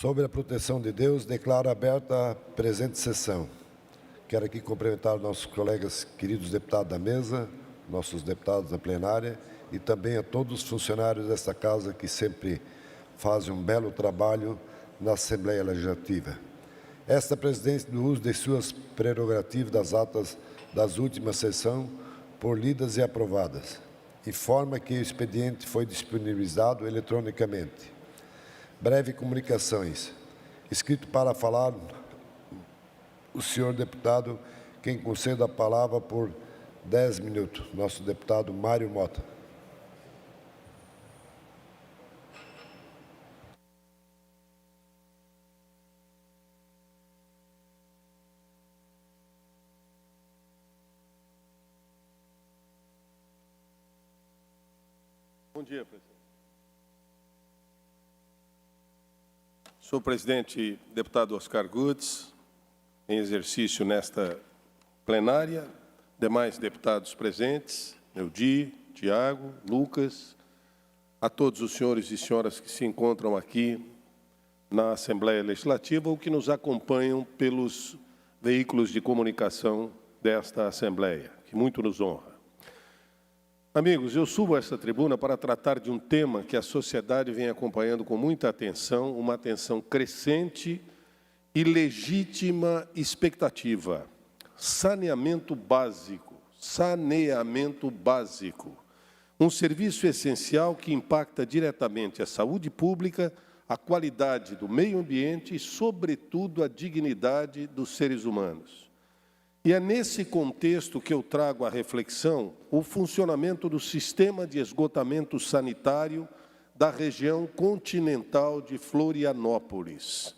Sob a proteção de Deus, declaro aberta a presente sessão. Quero aqui cumprimentar nossos colegas queridos deputados da mesa, nossos deputados da plenária e também a todos os funcionários desta casa que sempre fazem um belo trabalho na Assembleia Legislativa. Esta presidência, no uso de suas prerrogativas das atas das últimas sessões, por lidas e aprovadas, informa que o expediente foi disponibilizado eletronicamente. Breve comunicações. Escrito para falar o senhor deputado, quem concede a palavra por 10 minutos, nosso deputado Mário Mota. Bom dia, presidente. Senhor presidente, deputado Oscar Gudes, em exercício nesta plenária, demais deputados presentes, Neudi, Tiago, Lucas, a todos os senhores e senhoras que se encontram aqui na Assembleia Legislativa ou que nos acompanham pelos veículos de comunicação desta Assembleia, que muito nos honra. Amigos, eu subo a esta tribuna para tratar de um tema que a sociedade vem acompanhando com muita atenção, uma atenção crescente e legítima expectativa. Saneamento básico. Saneamento básico. Um serviço essencial que impacta diretamente a saúde pública, a qualidade do meio ambiente e, sobretudo, a dignidade dos seres humanos. E é nesse contexto que eu trago à reflexão o funcionamento do sistema de esgotamento sanitário da região continental de Florianópolis.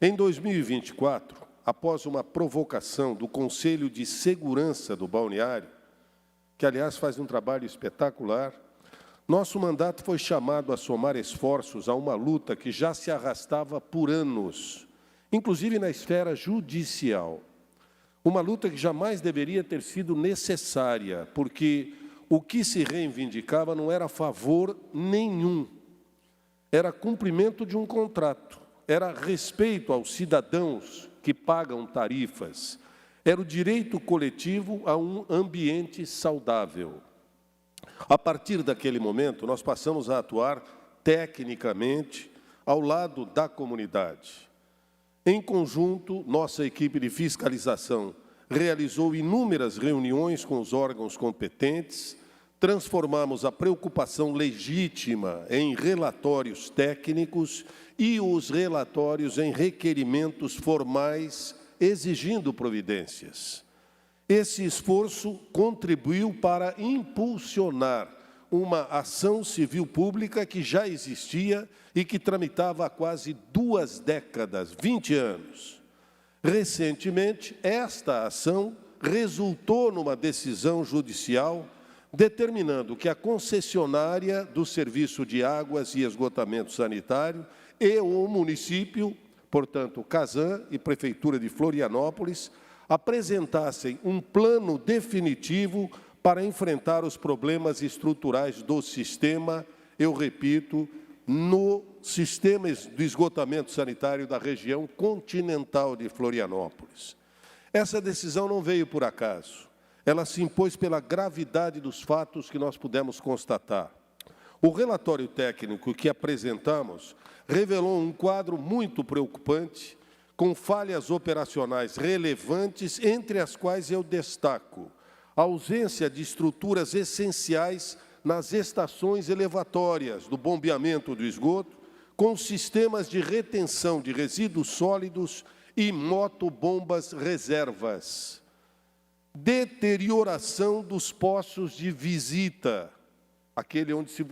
Em 2024, após uma provocação do Conselho de Segurança do Balneário, que, aliás, faz um trabalho espetacular, nosso mandato foi chamado a somar esforços a uma luta que já se arrastava por anos, inclusive na esfera judicial. Uma luta que jamais deveria ter sido necessária, porque o que se reivindicava não era favor nenhum, era cumprimento de um contrato, era respeito aos cidadãos que pagam tarifas, era o direito coletivo a um ambiente saudável. A partir daquele momento, nós passamos a atuar tecnicamente ao lado da comunidade. Em conjunto, nossa equipe de fiscalização realizou inúmeras reuniões com os órgãos competentes, transformamos a preocupação legítima em relatórios técnicos e os relatórios em requerimentos formais exigindo providências. Esse esforço contribuiu para impulsionar uma ação civil pública que já existia e que tramitava há quase 2 décadas, 20 anos. Recentemente, esta ação resultou numa decisão judicial determinando que a concessionária do Serviço de Águas e Esgotamento Sanitário e o município, portanto, Casan e Prefeitura de Florianópolis, apresentassem um plano definitivo para enfrentar os problemas estruturais do sistema, eu repito, no sistema de esgotamento sanitário da região continental de Florianópolis. Essa decisão não veio por acaso. Ela se impôs pela gravidade dos fatos que nós pudemos constatar. O relatório técnico que apresentamos revelou um quadro muito preocupante, com falhas operacionais relevantes, entre as quais eu destaco a ausência de estruturas essenciais nas estações elevatórias do bombeamento do esgoto, com sistemas de retenção de resíduos sólidos e motobombas reservas. Deterioração dos poços de visita, aquele onde se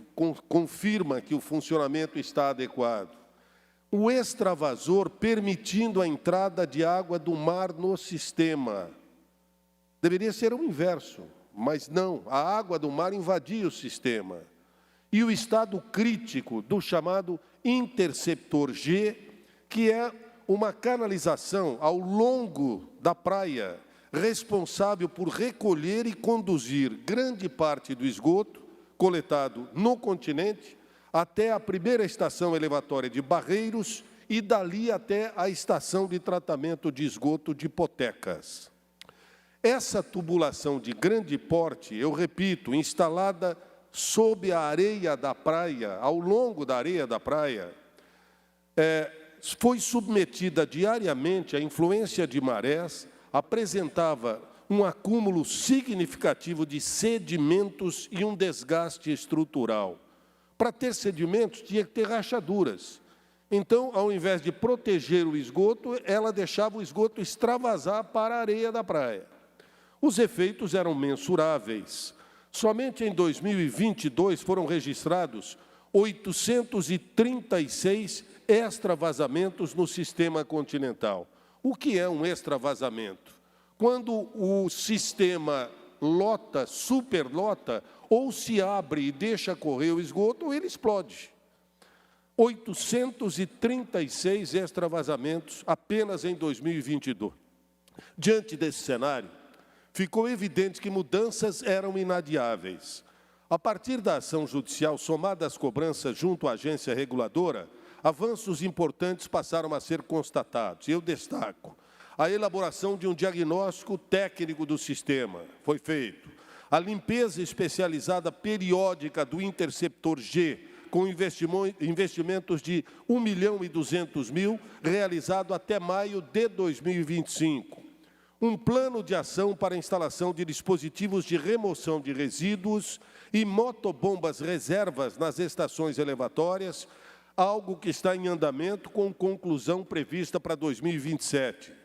confirma que o funcionamento está adequado. O extravasor permitindo a entrada de água do mar no sistema. Deveria ser o inverso, mas não, a água do mar invadia o sistema. E o estado crítico do chamado interceptor G, que é uma canalização ao longo da praia, responsável por recolher e conduzir grande parte do esgoto coletado no continente até a primeira estação elevatória de Barreiros e dali até a estação de tratamento de esgoto de Potecas. Essa tubulação de grande porte, eu repito, instalada sob a areia da praia, ao longo da areia da praia, foi submetida diariamente à influência de marés, apresentava um acúmulo significativo de sedimentos e um desgaste estrutural. Para ter sedimentos, tinha que ter rachaduras. Então, ao invés de proteger o esgoto, ela deixava o esgoto extravasar para a areia da praia. Os efeitos eram mensuráveis. Somente em 2022 foram registrados 836 extravasamentos no sistema continental. O que é um extravazamento? Quando o sistema lota, superlota, ou se abre e deixa correr o esgoto, ou ele explode. 836 extravasamentos apenas em 2022. Diante desse cenário, ficou evidente que mudanças eram inadiáveis. A partir da ação judicial somada às cobranças junto à agência reguladora, avanços importantes passaram a ser constatados. Eu destaco a elaboração de um diagnóstico técnico do sistema, foi feito. A limpeza especializada periódica do interceptor G, com investimentos de R$ 1.200.000, realizado até maio de 2025. Um plano de ação para a instalação de dispositivos de remoção de resíduos e motobombas reservas nas estações elevatórias, algo que está em andamento com conclusão prevista para 2027.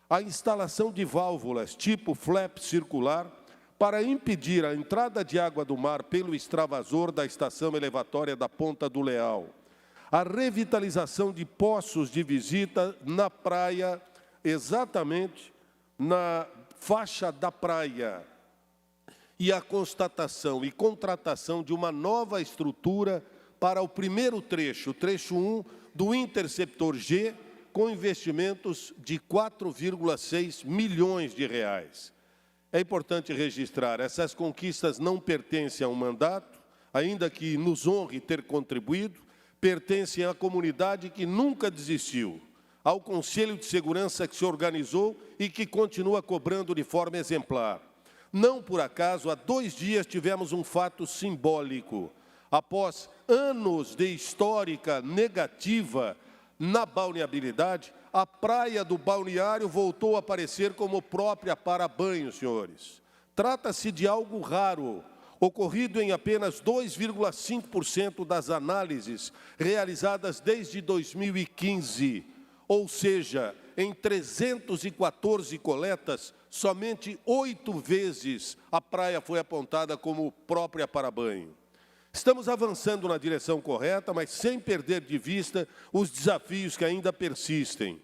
A instalação de válvulas tipo flap circular para impedir a entrada de água do mar pelo extravasor da estação elevatória da Ponta do Leal. A revitalização de poços de visita na praia, exatamente na faixa da praia. E a constatação e contratação de uma nova estrutura para o primeiro trecho, o trecho 1 do interceptor G, com investimentos de 4,6 milhões de reais. É importante registrar, essas conquistas não pertencem a um mandato, ainda que nos honre ter contribuído, pertencem à comunidade que nunca desistiu, ao Conselho de Segurança que se organizou e que continua cobrando de forma exemplar. Não por acaso, há 2 dias tivemos um fato simbólico. Após anos de histórica negativa na balneabilidade, a praia do balneário voltou a aparecer como própria para banho, senhores. Trata-se de algo raro, ocorrido em apenas 2,5% das análises realizadas desde 2015. Ou seja, em 314 coletas, somente 8 vezes a praia foi apontada como própria para banho. Estamos avançando na direção correta, mas sem perder de vista os desafios que ainda persistem.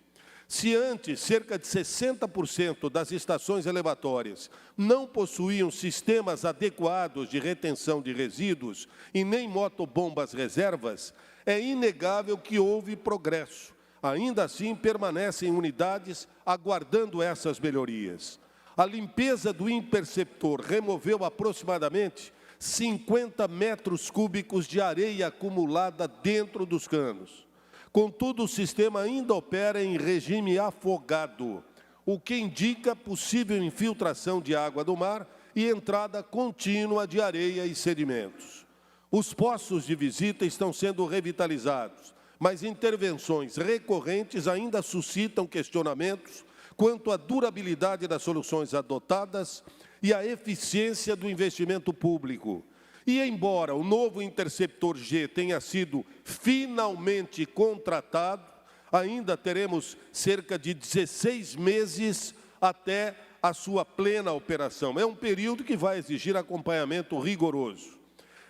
Se antes cerca de 60% das estações elevatórias não possuíam sistemas adequados de retenção de resíduos e nem motobombas reservas, é inegável que houve progresso. Ainda assim, permanecem unidades aguardando essas melhorias. A limpeza do interceptor removeu aproximadamente 50 metros cúbicos de areia acumulada dentro dos canos. Contudo, o sistema ainda opera em regime afogado, o que indica possível infiltração de água do mar e entrada contínua de areia e sedimentos. Os poços de visita estão sendo revitalizados, mas intervenções recorrentes ainda suscitam questionamentos quanto à durabilidade das soluções adotadas e à eficiência do investimento público. E, embora o novo interceptor G tenha sido finalmente contratado, ainda teremos cerca de 16 meses até a sua plena operação. É um período que vai exigir acompanhamento rigoroso.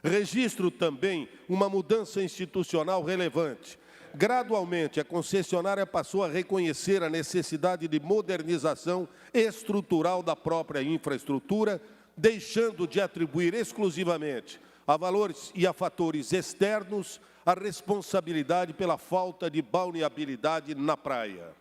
Registro também uma mudança institucional relevante. Gradualmente, a concessionária passou a reconhecer a necessidade de modernização estrutural da própria infraestrutura, deixando de atribuir exclusivamente a valores e a fatores externos a responsabilidade pela falta de balneabilidade na praia.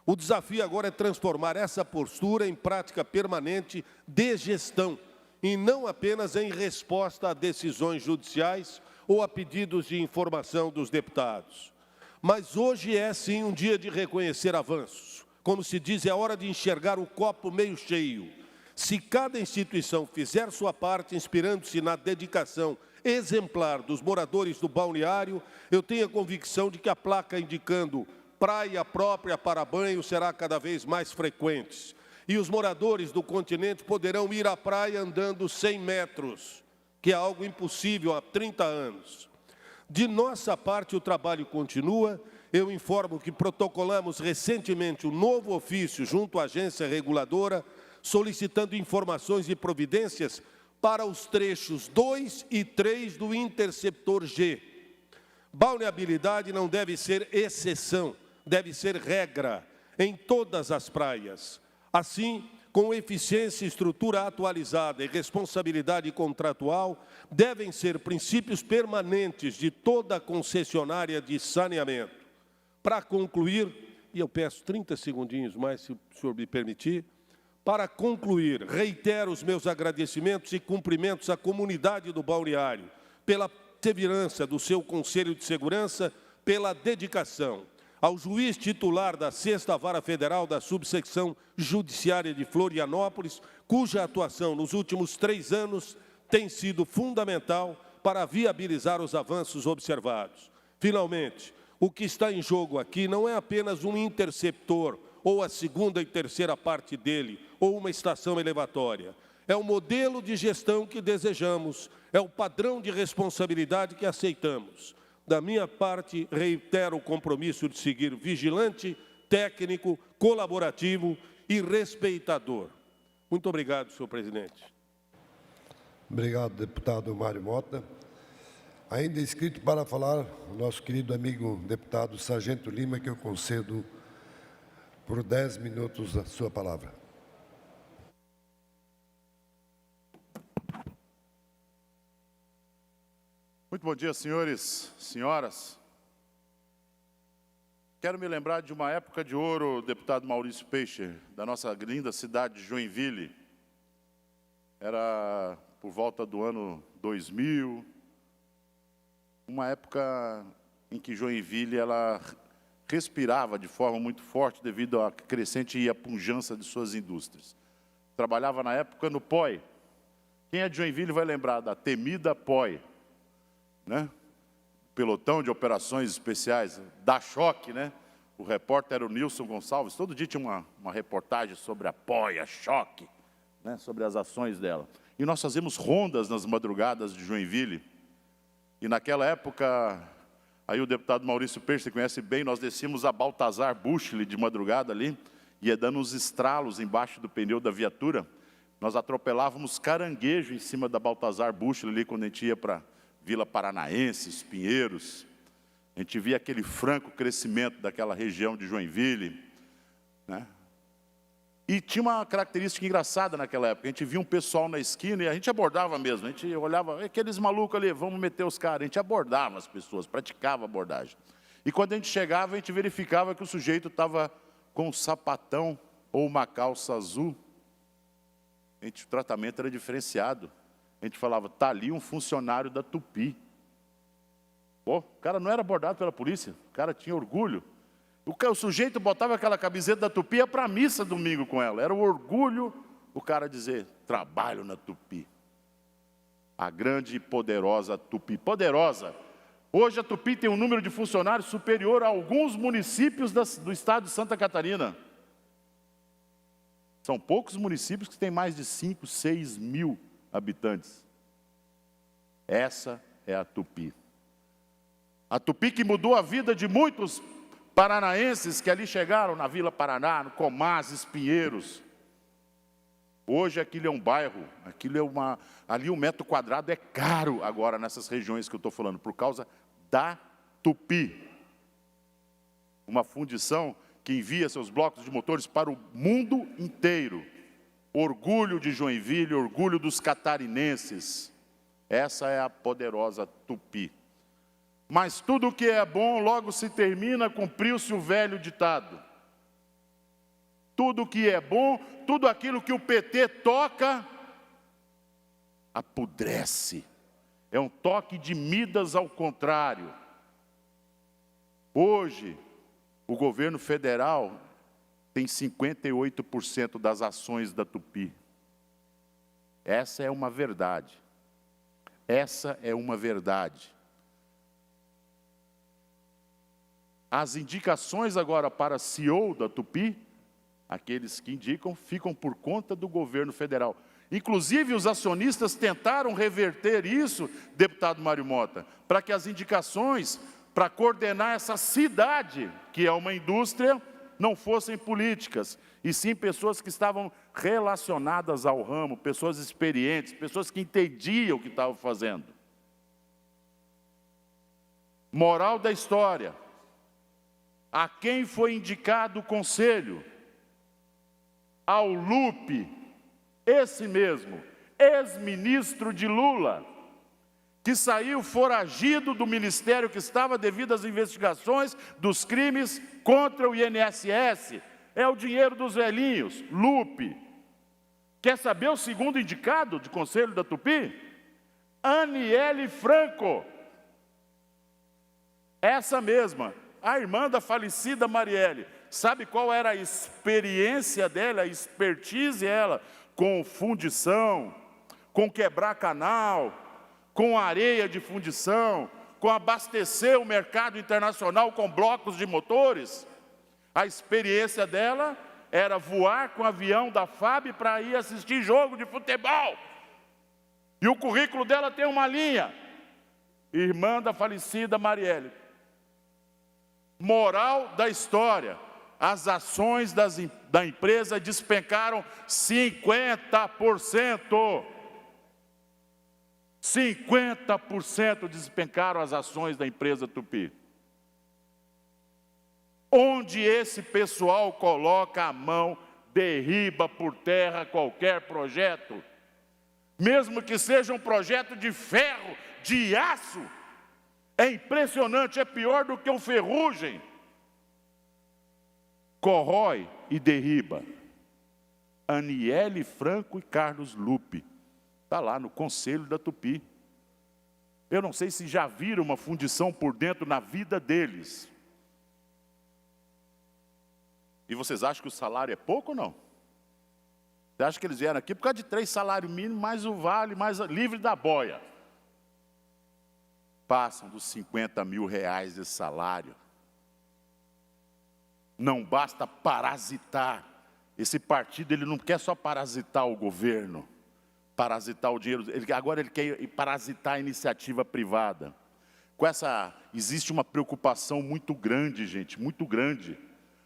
O desafio agora é transformar essa postura em prática permanente de gestão, e não apenas em resposta a decisões judiciais ou a pedidos de informação dos deputados. Mas hoje é, sim, um dia de reconhecer avanços. Como se diz, é hora de enxergar o copo meio cheio. Se cada instituição fizer sua parte, inspirando-se na dedicação exemplar dos moradores do balneário, eu tenho a convicção de que a placa indicando praia própria para banho será cada vez mais frequente. E os moradores do continente poderão ir à praia andando 100 metros, que é algo impossível há 30 anos. De nossa parte, o trabalho continua. Eu informo que protocolamos recentemente um novo ofício junto à agência reguladora, solicitando informações e providências para os trechos 2 e 3 do Interceptor G. Balneabilidade não deve ser exceção, deve ser regra em todas as praias. Assim, com eficiência e estrutura atualizada e responsabilidade contratual, devem ser princípios permanentes de toda a concessionária de saneamento. Para concluir, e eu peço 30 segundinhos mais, se o senhor me permitir, para concluir, reitero os meus agradecimentos e cumprimentos à comunidade do balneário, pela perseverança do seu Conselho de Segurança, pela dedicação. Ao juiz titular da 6ª Vara Federal da Subsecção Judiciária de Florianópolis, cuja atuação nos últimos 3 anos tem sido fundamental para viabilizar os avanços observados. Finalmente, o que está em jogo aqui não é apenas um interceptor, ou a segunda e terceira parte dele, ou uma estação elevatória. É o modelo de gestão que desejamos, é o padrão de responsabilidade que aceitamos. Da minha parte, reitero o compromisso de seguir vigilante, técnico, colaborativo e respeitador. Muito obrigado, senhor presidente. Obrigado, deputado Mário Mota. Ainda inscrito para falar, o nosso querido amigo deputado Sargento Lima, que eu concedo por 10 minutos a sua palavra. Muito bom dia, senhores, senhoras. Quero me lembrar de uma época de ouro, deputado Maurício Peixe, da nossa linda cidade de Joinville. Era por volta do ano 2000, uma época em que Joinville ela respirava de forma muito forte devido à crescente e à pujança de suas indústrias. Trabalhava na época no POI. Quem é de Joinville vai lembrar da temida POI, né? Pelotão de Operações Especiais, da Choque, né? O repórter era o Nilson Gonçalves. Todo dia tinha uma reportagem sobre a POI, a Choque, né? Sobre as ações dela. E nós fazemos rondas nas madrugadas de Joinville. E naquela época, aí o deputado Maurício Peixe, você conhece bem, nós descíamos a Baltazar Buchle de madrugada ali, ia dando uns estralos embaixo do pneu da viatura. Nós atropelávamos caranguejo em cima da Baltazar Buchle ali, quando a gente ia para Vila Paranaense, Pinheiros. A gente via aquele franco crescimento daquela região de Joinville, né? E tinha uma característica engraçada naquela época. A gente via um pessoal na esquina e a gente abordava mesmo. A gente olhava, aqueles malucos ali, vamos meter os caras. A gente abordava as pessoas, praticava a abordagem. E quando a gente chegava, a gente verificava que o sujeito estava com um sapatão ou uma calça azul. O tratamento era diferenciado. A gente falava, está ali um funcionário da Tupi. Pô, o cara não era abordado pela polícia, o cara tinha orgulho. O sujeito botava aquela camiseta da Tupi, ia para a missa domingo com ela. Era o orgulho o cara dizer, trabalho na Tupi. A grande e poderosa Tupi. Poderosa. Hoje a Tupi tem um número de funcionários superior a alguns municípios do estado de Santa Catarina. São poucos municípios que têm mais de 5, 6 mil habitantes. Essa é a Tupi. A Tupi que mudou a vida de muitos paranaenses que ali chegaram na Vila Paraná, no Comás, Pinheiros. Hoje aquilo é um bairro, aquilo é ali 1 metro quadrado é caro agora nessas regiões que eu estou falando, por causa da Tupi. Uma fundição que envia seus blocos de motores para o mundo inteiro. Orgulho de Joinville, orgulho dos catarinenses. Essa é a poderosa Tupi. Mas tudo que é bom logo se termina, cumpriu-se o velho ditado. Tudo que é bom, tudo aquilo que o PT toca, apodrece. É um toque de Midas ao contrário. Hoje, o governo federal tem 58% das ações da Tupi. Essa é uma verdade. Essa é uma verdade. As indicações agora para CEO da Tupi, aqueles que indicam, ficam por conta do governo federal. Inclusive, os acionistas tentaram reverter isso, deputado Mário Mota, para que as indicações para coordenar essa cidade, que é uma indústria, não fossem políticas, e sim pessoas que estavam relacionadas ao ramo, pessoas experientes, pessoas que entendiam o que estavam fazendo. Moral da história: a quem foi indicado o conselho? Ao Lupe, esse mesmo, ex-ministro de Lula, que saiu foragido do ministério que estava devido às investigações dos crimes contra o INSS. É o dinheiro dos velhinhos, Lupe. Quer saber o segundo indicado de conselho da Tupi? Aniele Franco. Essa mesma, a irmã da falecida Marielle. Sabe qual era a experiência dela, a expertise dela? Com fundição, com quebrar canal, com areia de fundição, com abastecer o mercado internacional com blocos de motores. A experiência dela era voar com o avião da FAB para ir assistir jogo de futebol. E o currículo dela tem uma linha: irmã da falecida Marielle. Moral da história: as ações da empresa despencaram 50%. 50% despencaram as ações da empresa Tupi. Onde esse pessoal coloca a mão, derriba por terra qualquer projeto. Mesmo que seja um projeto de ferro, de aço. É impressionante, é pior do que o ferrugem. Corrói e derriba. Aniele Franco e Carlos Lupe. Está lá no conselho da Tupi. Eu não sei se já viram uma fundição por dentro na vida deles. E vocês acham que o salário é pouco ou não? Você acha que eles vieram aqui por causa de 3 salários mínimos, mais o vale, mais livre da boia? Passam dos 50 mil reais de salário. Não basta parasitar. Esse partido ele não quer só parasitar o governo, parasitar o dinheiro. Agora ele quer parasitar a iniciativa privada. Existe uma preocupação muito grande, gente, muito grande.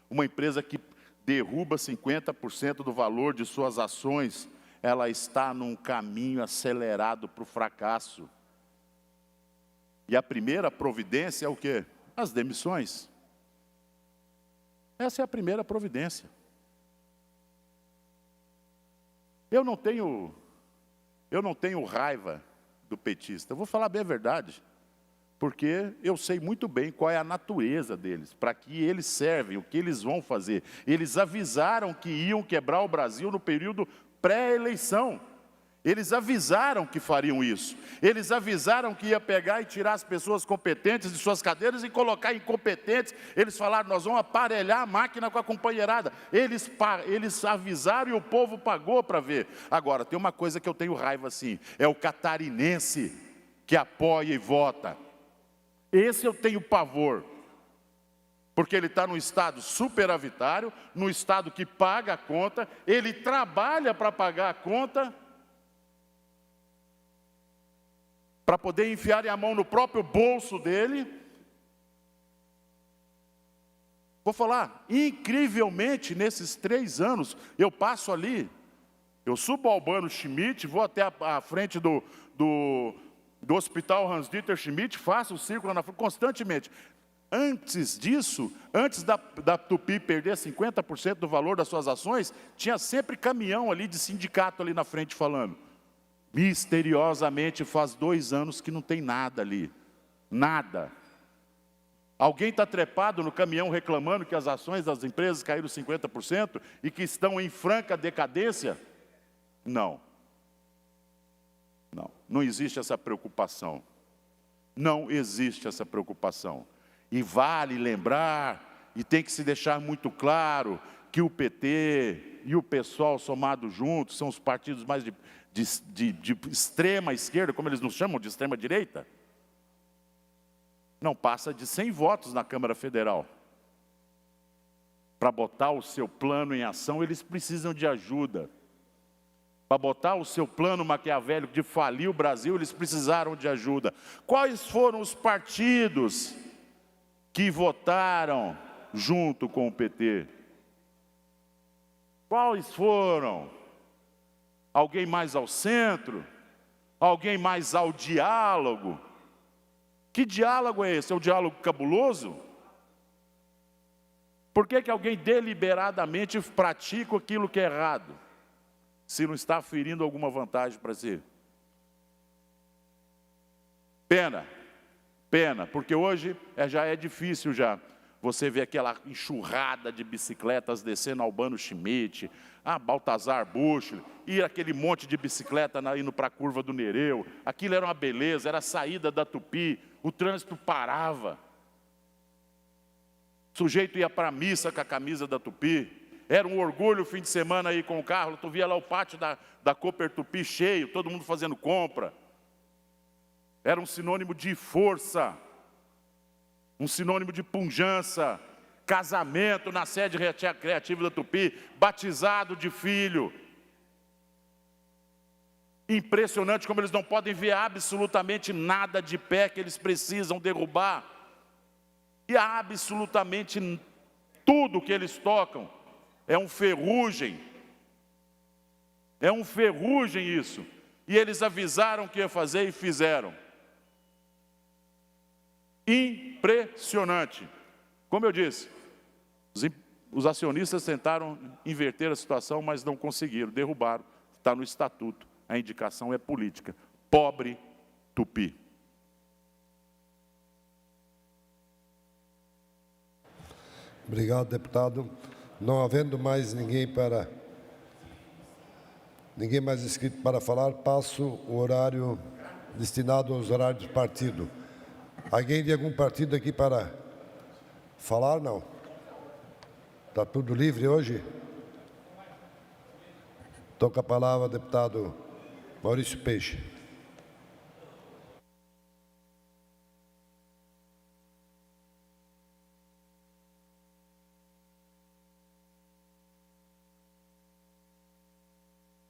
Uma empresa que derruba 50% do valor de suas ações, ela está num caminho acelerado para o fracasso. E a primeira providência é o quê? As demissões. Essa é a primeira providência. Eu não tenho raiva do petista. Eu vou falar bem a verdade. Porque eu sei muito bem qual é a natureza deles, para que eles servem, o que eles vão fazer. Eles avisaram que iam quebrar o Brasil no período pré-eleição. Eles avisaram que fariam isso. Eles avisaram que ia pegar e tirar as pessoas competentes de suas cadeiras e colocar incompetentes. Eles falaram: nós vamos aparelhar a máquina com a companheirada. Eles avisaram e o povo pagou para ver. Agora, tem uma coisa que eu tenho raiva assim, é o catarinense que apoia e vota. Esse eu tenho pavor, porque ele está num estado superavitário, num estado que paga a conta, ele trabalha para pagar a conta, para poder enfiar a mão no próprio bolso dele. Vou falar, incrivelmente, nesses 3 anos, eu passo ali, eu subo ao Albano Schmidt, vou até a frente do Hospital Hans-Dieter Schmidt, faço o círculo na frente constantemente. Antes disso, antes da Tupi perder 50% do valor das suas ações, tinha sempre caminhão ali de sindicato ali na frente falando. Misteriosamente faz 2 anos que não tem nada ali. Nada. Alguém está trepado no caminhão reclamando que as ações das empresas caíram 50% e que estão em franca decadência? Não. Não existe essa preocupação. Não existe essa preocupação. E vale lembrar, e tem que se deixar muito claro, que o PT e o PSOL somado juntos são os partidos mais de extrema esquerda, como eles nos chamam, de extrema direita. Não passa de 100 votos na Câmara Federal. Para botar o seu plano em ação, eles precisam de ajuda. Para botar o seu plano maquiavélico de falir o Brasil, eles precisaram de ajuda. Quais foram os partidos que votaram junto com o PT? Quais foram? Alguém mais ao centro? Alguém mais ao diálogo? Que diálogo é esse? É o diálogo cabuloso? Por que alguém deliberadamente pratica aquilo que é errado, se não está ferindo alguma vantagem para si? Pena, porque hoje já é difícil já. Você vê aquela enxurrada de bicicletas descendo Albano Schmidt, Baltazar Buchli, e aquele monte de bicicleta indo para a curva do Nereu. Aquilo era uma beleza, era a saída da Tupi, o trânsito parava. O sujeito ia para a missa com a camisa da Tupi. Era um orgulho o fim de semana aí com o carro. Tu via lá o pátio da Cooper Tupi cheio, todo mundo fazendo compra. Era um sinônimo de força, um sinônimo de pujança, casamento na sede recreativa da Tupi, batizado de filho. Impressionante como eles não podem ver absolutamente nada de pé que eles precisam derrubar. E absolutamente tudo que eles tocam é um ferrugem. É um ferrugem isso. E eles avisaram que ia fazer e fizeram. Impressionante. Como eu disse, os acionistas tentaram inverter a situação, mas não conseguiram, derrubaram. Está no estatuto, a indicação é política. Pobre Tupi. Obrigado, deputado. Não havendo mais ninguém mais inscrito para falar, passo o horário destinado aos horários do partido. Alguém de algum partido aqui para falar? Não. Está tudo livre hoje? Estou com a palavra, deputado Maurício Peixe.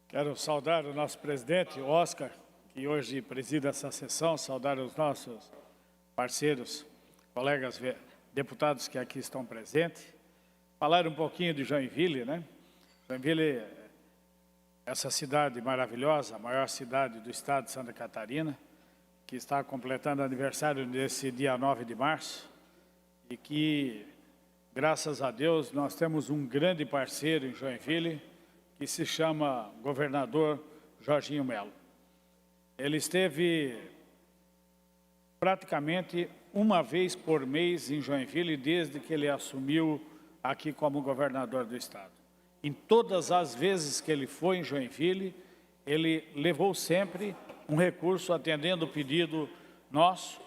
Quero saudar o nosso presidente, o Oscar, que hoje preside essa sessão, saudar os nossos parceiros, colegas deputados que aqui estão presentes. Falar um pouquinho de Joinville, né? Joinville, essa cidade maravilhosa, a maior cidade do estado de Santa Catarina, que está completando aniversário nesse dia 9 de março, e que, graças a Deus, nós temos um grande parceiro em Joinville, que se chama governador Jorginho Melo. Ele esteve praticamente uma vez por mês em Joinville, desde que ele assumiu aqui como governador do estado. Em todas as vezes que ele foi em Joinville, ele levou sempre um recurso atendendo o pedido nosso,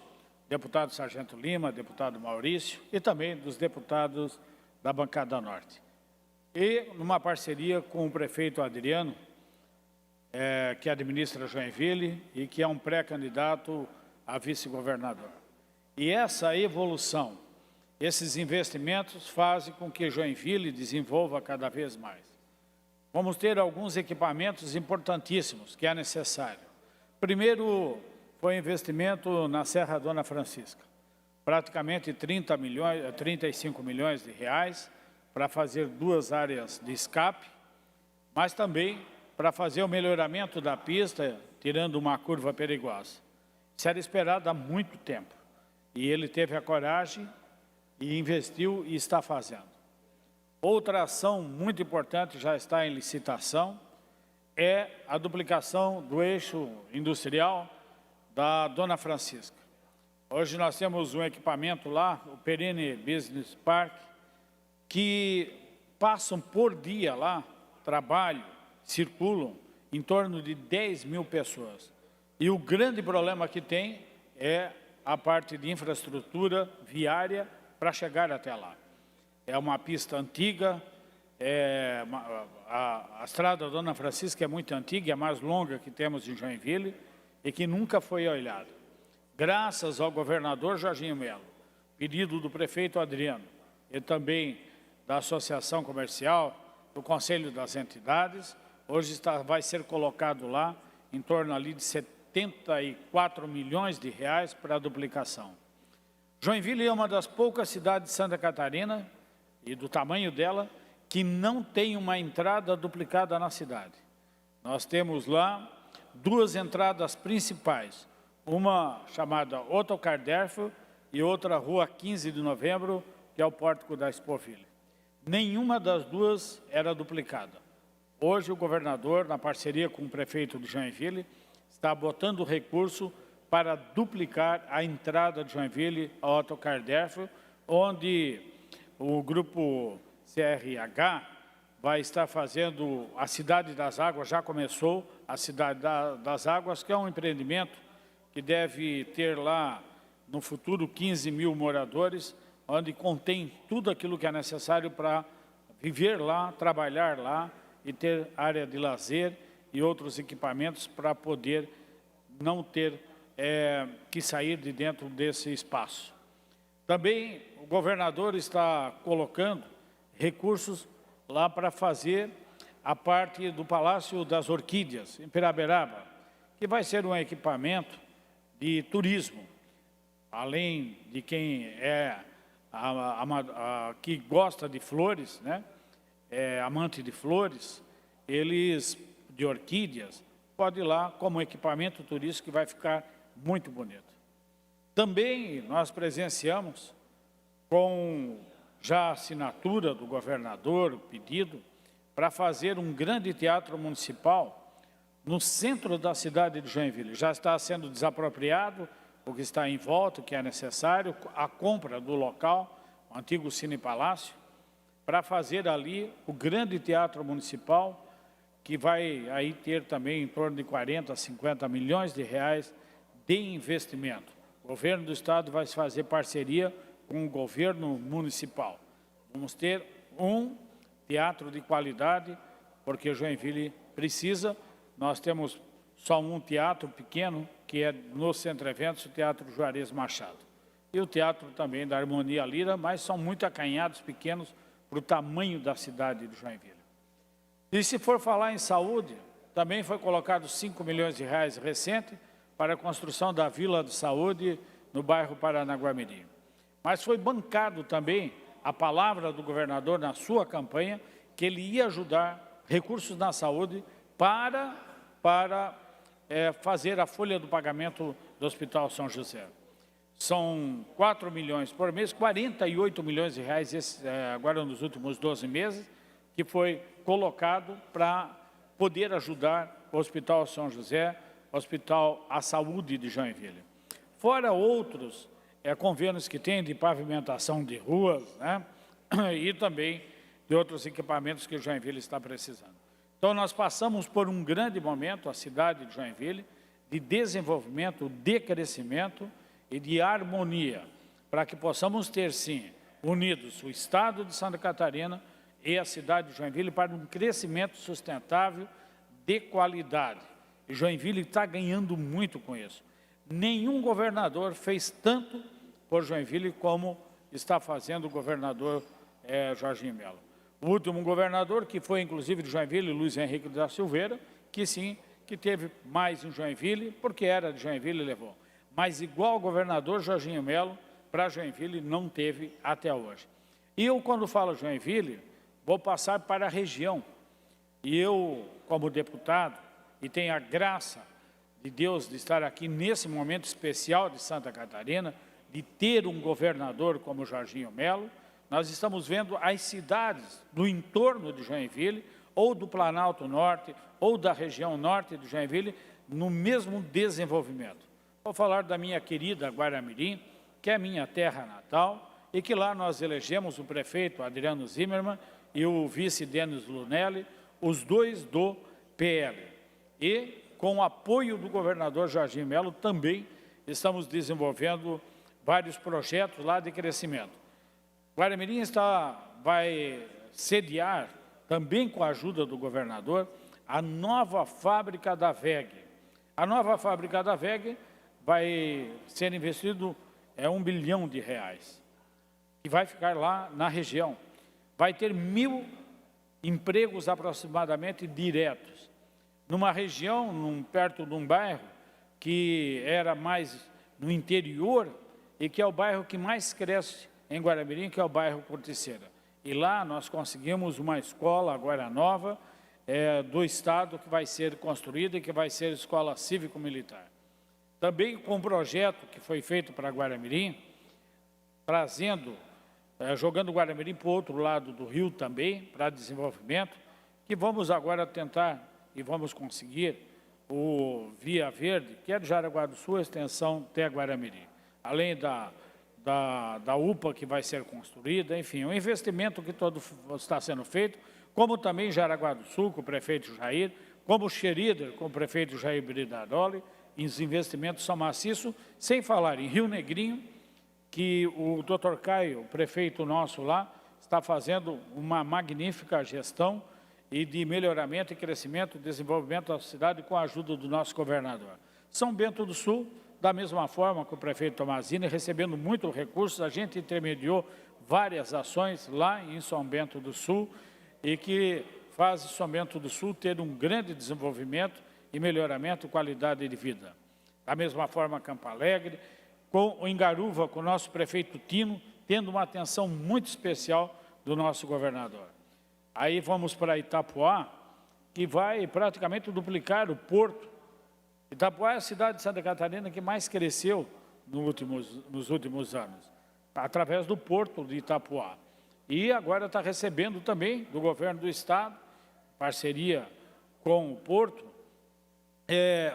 deputado Sargento Lima, deputado Maurício e também dos deputados da bancada norte. E numa parceria com o prefeito Adriano, que administra Joinville e que é um pré-candidato a vice-governador. E essa evolução, esses investimentos fazem com que Joinville desenvolva cada vez mais. Vamos ter alguns equipamentos importantíssimos que é necessário. Primeiro foi investimento na Serra Dona Francisca, praticamente 35 milhões de reais, para fazer 2 áreas de escape, mas também para fazer o melhoramento da pista, tirando uma curva perigosa. Isso era esperado há muito tempo. E ele teve a coragem e investiu e está fazendo. Outra ação muito importante, já está em licitação, é a duplicação do eixo industrial da Dona Francisca. Hoje nós temos um equipamento lá, o Perene Business Park, que passam por dia lá, trabalham, circulam, em torno de 10 mil pessoas. E o grande problema que tem é a parte de infraestrutura viária para chegar até lá. É uma pista antiga, a estrada Dona Francisca é muito antiga, é a mais longa que temos em Joinville e que nunca foi olhada. Graças ao governador Jorginho Melo, pedido do prefeito Adriano e também da Associação Comercial, do Conselho das Entidades, hoje vai ser colocado lá em torno ali de 74 milhões de reais para a duplicação. Joinville é uma das poucas cidades de Santa Catarina, e do tamanho dela, que não tem uma entrada duplicada na cidade. Nós temos lá duas entradas principais, uma chamada Otto Cardérfio e outra Rua 15 de Novembro, que é o pórtico da Expoville. Nenhuma das duas era duplicada. Hoje o governador, na parceria com o prefeito de Joinville, está botando recurso para duplicar a entrada de Joinville ao Otto Cardérfio, onde o grupo CRH vai estar fazendo a Cidade das Águas, já começou a Cidade das Águas, que é um empreendimento que deve ter lá, no futuro, 15 mil moradores, onde contém tudo aquilo que é necessário para viver lá, trabalhar lá e ter área de lazer e outros equipamentos para poder não ter que sair de dentro desse espaço. Também o governador está colocando recursos lá para fazer a parte do Palácio das Orquídeas, em Piraberaba, que vai ser um equipamento de turismo. Além de quem que gosta de flores, né? Amante de flores, eles, de orquídeas, pode ir lá como equipamento turístico que vai ficar muito bonito. Também nós presenciamos, com já a assinatura do governador, o pedido, para fazer um grande teatro municipal no centro da cidade de Joinville. Já está sendo desapropriado o que está em volta, o que é necessário, a compra do local, o antigo Cine Palácio, para fazer ali o grande teatro municipal, que vai aí ter também em torno de 40 a 50 milhões de reais de investimento. O governo do estado vai fazer parceria com o governo municipal. Vamos ter um teatro de qualidade, porque Joinville precisa. Nós temos só um teatro pequeno, que é no Centro Eventos, o Teatro Juarez Machado. E o teatro também da Harmonia Lira, mas são muito acanhados, pequenos, para o tamanho da cidade de Joinville. E se for falar em saúde, também foi colocado 5 milhões de reais recente para a construção da Vila de Saúde no bairro Paranaguamirim. Mas foi bancado também a palavra do governador na sua campanha, que ele ia ajudar recursos na saúde para fazer a folha do pagamento do Hospital São José. São 4 milhões por mês, 48 milhões de reais agora nos últimos 12 meses, que foi colocado para poder ajudar o Hospital São José, Hospital à Saúde de Joinville. Fora outros convênios que tem de pavimentação de ruas, né? E também de outros equipamentos que Joinville está precisando. Então, nós passamos por um grande momento, a cidade de Joinville, de desenvolvimento, de crescimento e de harmonia, para que possamos ter, sim, unidos o Estado de Santa Catarina e a cidade de Joinville para um crescimento sustentável de qualidade. E Joinville está ganhando muito com isso. Nenhum governador fez tanto por Joinville como está fazendo o governador Jorginho Melo. O último governador, que foi inclusive de Joinville, Luiz Henrique da Silveira, que sim, que teve mais em Joinville, porque era de Joinville e levou. Mas igual o governador Jorginho Melo, para Joinville não teve até hoje. E eu, quando falo Joinville, vou passar para a região. E eu, como deputado, e tenho a graça de Deus de estar aqui nesse momento especial de Santa Catarina, de ter um governador como Jorginho Melo, nós estamos vendo as cidades do entorno de Joinville, ou do Planalto Norte, ou da região norte de Joinville, no mesmo desenvolvimento. Vou falar da minha querida Guaramirim, que é a minha terra natal, e que lá nós elegemos o prefeito Adriano Zimmermann e o vice Denis Lunelli, os dois do PL. E com o apoio do governador Jorginho Melo também, estamos desenvolvendo vários projetos lá de crescimento. Guaramirim vai sediar, também com a ajuda do governador, a nova fábrica da WEG. A nova fábrica da WEG vai ser investido R$1 bilhão, que vai ficar lá na região. Vai ter 1.000 empregos aproximadamente diretos. Numa região, perto de um bairro, que era mais no interior e que é o bairro que mais cresce em Guaramirim, que é o bairro Corticeira. E lá nós conseguimos uma escola agora nova do Estado que vai ser construída e que vai ser escola cívico-militar. Também com um projeto que foi feito para Guaramirim, jogando Guaramirim para o outro lado do rio também, para desenvolvimento, que vamos agora tentar e vamos conseguir o Via Verde, que é de Jaraguá do Sul, a extensão até Guaramirim. Além da UPA que vai ser construída, enfim, um investimento que todo está sendo feito, como também Jaraguá do Sul, com o prefeito Jair, como Xerider, com o prefeito Jair Bridaroli, os investimentos são maciços, sem falar em Rio Negrinho, que o Dr. Caio, o prefeito nosso lá, está fazendo uma magnífica gestão e de melhoramento e crescimento e desenvolvimento da cidade com a ajuda do nosso governador. São Bento do Sul, da mesma forma que o prefeito Tomazini, recebendo muitos recursos, a gente intermediou várias ações lá em São Bento do Sul e que faz São Bento do Sul ter um grande desenvolvimento e melhoramento e qualidade de vida. Da mesma forma, Campo Alegre, com o Engaruva, com o nosso prefeito Tino, tendo uma atenção muito especial do nosso governador. Aí vamos para Itapuá, que vai praticamente duplicar o porto. Itapuá é a cidade de Santa Catarina que mais cresceu nos últimos anos, através do porto de Itapuá. E agora está recebendo também do governo do Estado, parceria com o porto,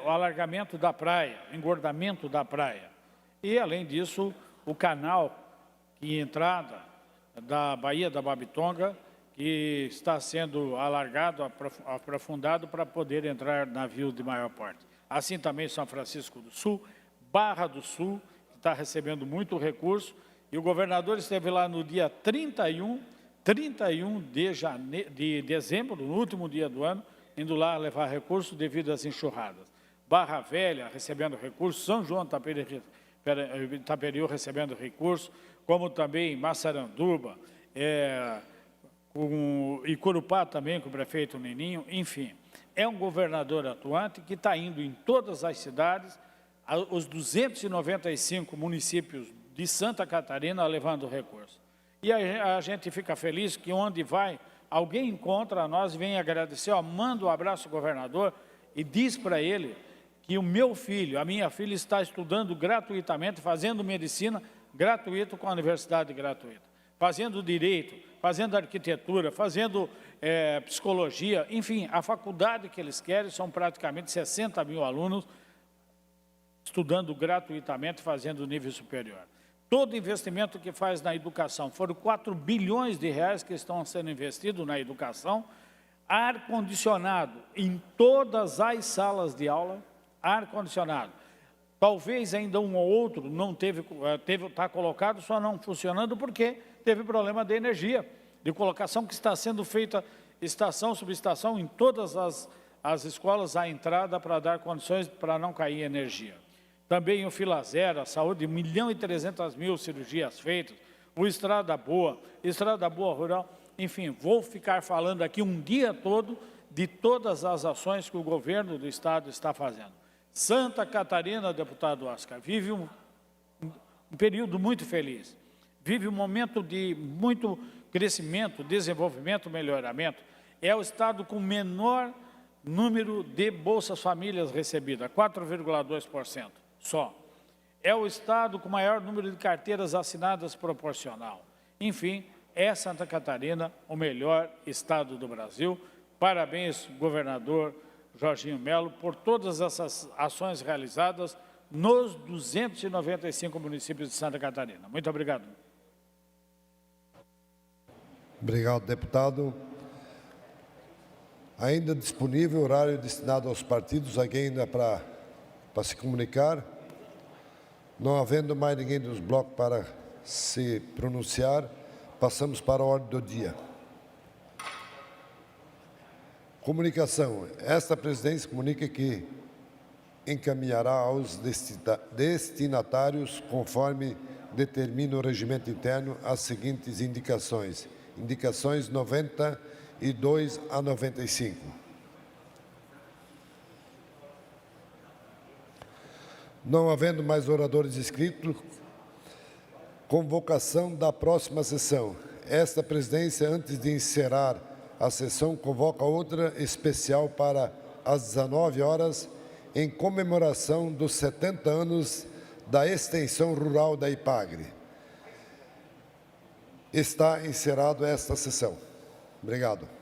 o alargamento da praia, engordamento da praia. E, além disso, o canal de entrada da Baía da Babitonga, que está sendo alargado, aprofundado para poder entrar navios de maior porte. Assim também São Francisco do Sul, Barra do Sul, que está recebendo muito recurso, e o governador esteve lá no dia 31 de dezembro, no último dia do ano, indo lá levar recursos devido às enxurradas. Barra Velha recebendo recursos, São João Itaperiú recebendo recursos, como também Massaranduba, e Corupá também, com o prefeito Neninho, enfim. É um governador atuante que está indo em todas as cidades, os 295 municípios de Santa Catarina levando recursos. E a gente fica feliz que onde vai, alguém encontra nós e vem agradecer, manda um abraço ao governador e diz para ele que o meu filho, a minha filha está estudando gratuitamente, fazendo medicina gratuito com a universidade gratuita, fazendo direito, fazendo arquitetura, fazendo psicologia, enfim, a faculdade que eles querem são praticamente 60 mil alunos estudando gratuitamente, fazendo nível superior. Todo investimento que faz na educação, foram 4 bilhões de reais que estão sendo investidos na educação, ar-condicionado em todas as salas de aula, ar-condicionado. Talvez ainda um ou outro não está colocado, só não funcionando porque teve problema de energia, de colocação que está sendo feita estação, subestação, em todas as escolas, a entrada para dar condições para não cair energia. Também o Fila Zero, a saúde, 1.300.000 cirurgias feitas, o Estrada Boa Rural, enfim, vou ficar falando aqui um dia todo de todas as ações que o governo do Estado está fazendo. Santa Catarina, deputado Oscar, vive um período muito feliz, vive um momento de muito crescimento, desenvolvimento, melhoramento. É o estado com menor número de bolsas famílias recebidas, 4,2% só. É o estado com maior número de carteiras assinadas proporcional. Enfim, é Santa Catarina o melhor estado do Brasil. Parabéns, governador Jorginho Melo, por todas essas ações realizadas nos 295 municípios de Santa Catarina. Muito obrigado. Obrigado, deputado. Ainda disponível horário destinado aos partidos, alguém ainda para se comunicar? Não havendo mais ninguém dos blocos para se pronunciar, passamos para a ordem do dia. Comunicação. Esta presidência comunica que encaminhará aos destinatários, conforme determina o regimento interno, as seguintes indicações. Indicações 92 a 95. Não havendo mais oradores inscritos, convocação da próxima sessão. Esta presidência, antes de encerrar a sessão, convoca outra especial para às 19 horas, em comemoração dos 70 anos da extensão rural da IPAGRE. Está encerrada esta sessão. Obrigado.